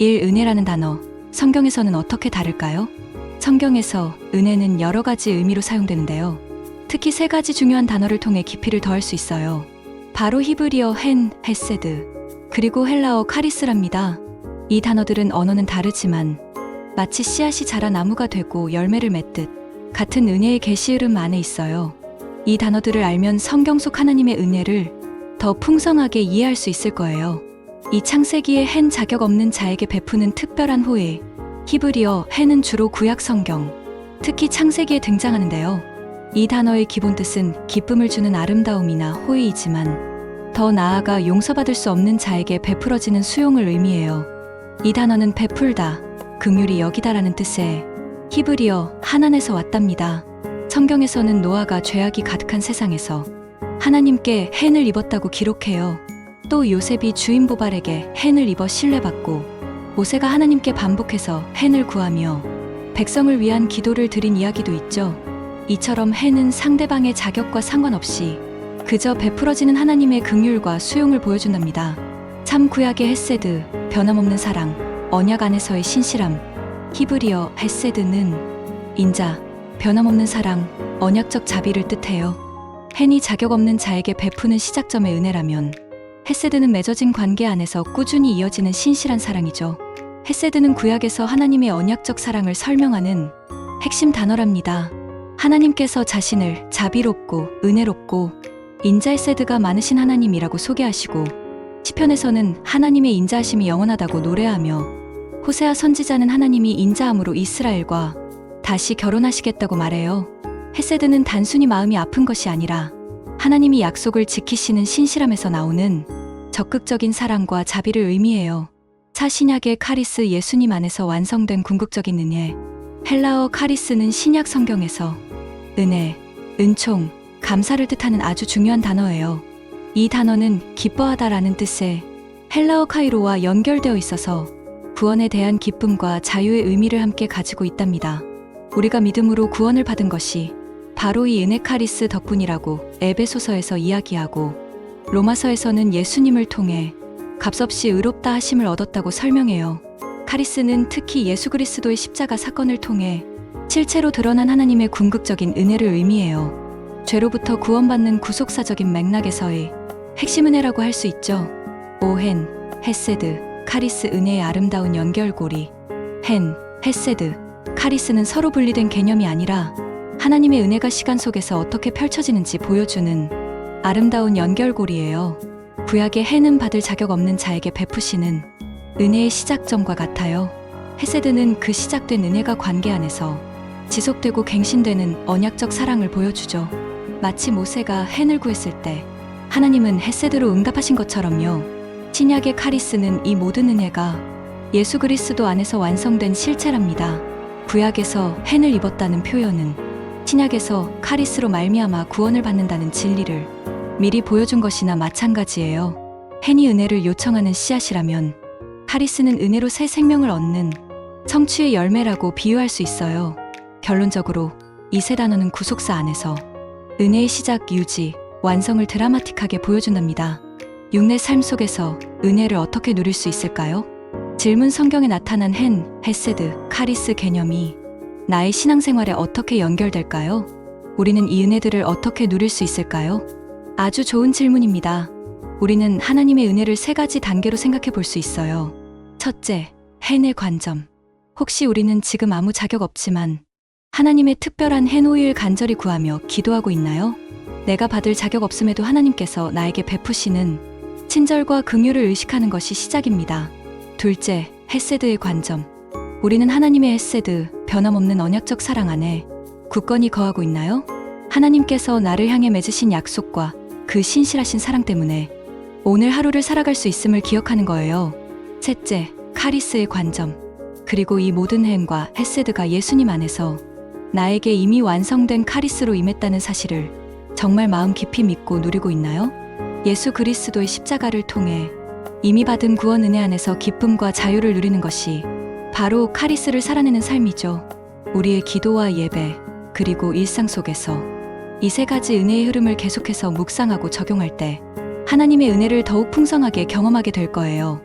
은혜라는 단어, 성경에서는 어떻게 다를까요? 성경에서 은혜는 여러 가지 의미로 사용되는데요. 특히 세 가지 중요한 단어를 통해 깊이를 더할 수 있어요. 바로 히브리어 헤세드, 그리고 헬라어 카리스랍니다. 이 단어들은 언어는 다르지만 마치 씨앗이 자라 나무가 되고 열매를 맺듯 같은 은혜의 계시 흐름 안에 있어요. 이 단어들을 알면 성경 속 하나님의 은혜를 더 풍성하게 이해할 수 있을 거예요. 이 창세기의 헨 자격 없는 자에게 베푸는 특별한 호의, 히브리어 헨은 주로 구약 성경, 특히 창세기에 등장하는데요. 이 단어의 기본 뜻은 기쁨을 주는 아름다움이나 호의이지만 더 나아가 용서받을 수 없는 자에게 베풀어지는 수용을 의미해요. 이 단어는 베풀다, 긍휼히 여기다라는 뜻의 히브리어 하난에서 왔답니다. 성경에서는 노아가 죄악이 가득한 세상에서 하나님께 헨을 입었다고 기록해요. 또 요셉이 주인 보발에게 헨을 입어 신뢰받고 모세가 하나님께 반복해서 헨을 구하며 백성을 위한 기도를 드린 이야기도 있죠. 이처럼 헨은 상대방의 자격과 상관없이 그저 베풀어지는 하나님의 긍휼과 수용을 보여준답니다. 참 구약의 헤세드, 변함없는 사랑, 언약 안에서의 신실함, 히브리어 헤세드는 인자, 변함없는 사랑, 언약적 자비를 뜻해요. 헨이 자격 없는 자에게 베푸는 시작점의 은혜라면 헤세드는 맺어진 관계 안에서 꾸준히 이어지는 신실한 사랑이죠. 헤세드는 구약에서 하나님의 언약적 사랑을 설명하는 핵심 단어랍니다. 하나님께서 자신을 자비롭고 은혜롭고 인자 헤세드가 많으신 하나님이라고 소개하시고 시편에서는 하나님의 인자하심이 영원하다고 노래하며 호세아 선지자는 하나님이 인자함으로 이스라엘과 다시 결혼하시겠다고 말해요. 헤세드는 단순히 마음이 아픈 것이 아니라 하나님이 약속을 지키시는 신실함에서 나오는 적극적인 사랑과 자비를 의미해요. 차신약의 카리스 예수님 안에서 완성된 궁극적인 은혜, 헬라어 카리스는 신약 성경에서 은혜, 은총, 감사를 뜻하는 아주 중요한 단어예요. 이 단어는 기뻐하다라는 뜻의 헬라어 카이로와 연결되어 있어서 구원에 대한 기쁨과 자유의 의미를 함께 가지고 있답니다. 우리가 믿음으로 구원을 받은 것이 바로 이 은혜 카리스 덕분이라고 에베소서에서 이야기하고 로마서에서는 예수님을 통해 값없이 의롭다 하심을 얻었다고 설명해요. 카리스는 특히 예수 그리스도의 십자가 사건을 통해 실체로 드러난 하나님의 궁극적인 은혜를 의미해요. 죄로부터 구원받는 구속사적인 맥락에서의 핵심 은혜라고 할 수 있죠. 헨, 헤세드, 카리스 은혜의 아름다운 연결고리. 헨, 헤세드, 카리스는 서로 분리된 개념이 아니라 하나님의 은혜가 시간 속에서 어떻게 펼쳐지는지 보여주는 아름다운 연결고리예요. 구약의 헨은 받을 자격 없는 자에게 베푸시는 은혜의 시작점과 같아요. 헤세드는 그 시작된 은혜가 관계 안에서 지속되고 갱신되는 언약적 사랑을 보여주죠. 마치 모세가 헨을 구했을 때 하나님은 헤세드로 응답하신 것처럼요. 신약의 카리스는 이 모든 은혜가 예수 그리스도 안에서 완성된 실체랍니다. 구약에서 헨을 입었다는 표현은 신약에서 카리스로 말미암아 구원을 받는다는 진리를 미리 보여준 것이나 마찬가지예요. 헨이 은혜를 요청하는 씨앗이라면 카리스는 은혜로 새 생명을 얻는 성취의 열매라고 비유할 수 있어요. 결론적으로 이 세 단어는 구속사 안에서 은혜의 시작, 유지, 완성을 드라마틱하게 보여준답니다. 육내 삶 속에서 은혜를 어떻게 누릴 수 있을까요? 질문 성경에 나타난 헨, 헤세드, 카리스 개념이 나의 신앙생활에 어떻게 연결될까요? 우리는 이 은혜들을 어떻게 누릴 수 있을까요? 아주 좋은 질문입니다. 우리는 하나님의 은혜를 세 가지 단계로 생각해 볼 수 있어요. 첫째, 헨의 관점. 혹시 우리는 지금 아무 자격 없지만 하나님의 특별한 헨 호의를 간절히 구하며 기도하고 있나요? 내가 받을 자격 없음에도 하나님께서 나에게 베푸시는 친절과 긍휼을 의식하는 것이 시작입니다. 둘째, 헤세드의 관점. 우리는 하나님의 헤세드, 변함없는 언약적 사랑 안에 굳건히 거하고 있나요? 하나님께서 나를 향해 맺으신 약속과 그 신실하신 사랑 때문에 오늘 하루를 살아갈 수 있음을 기억하는 거예요. 셋째, 카리스의 관점. 그리고 이 모든 헨과 헤세드가 예수님 안에서 나에게 이미 완성된 카리스로 임했다는 사실을 정말 마음 깊이 믿고 누리고 있나요? 예수 그리스도의 십자가를 통해 이미 받은 구원 은혜 안에서 기쁨과 자유를 누리는 것이 바로 카리스를 살아내는 삶이죠. 우리의 기도와 예배, 그리고 일상 속에서 이 세 가지 은혜의 흐름을 계속해서 묵상하고 적용할 때 하나님의 은혜를 더욱 풍성하게 경험하게 될 거예요.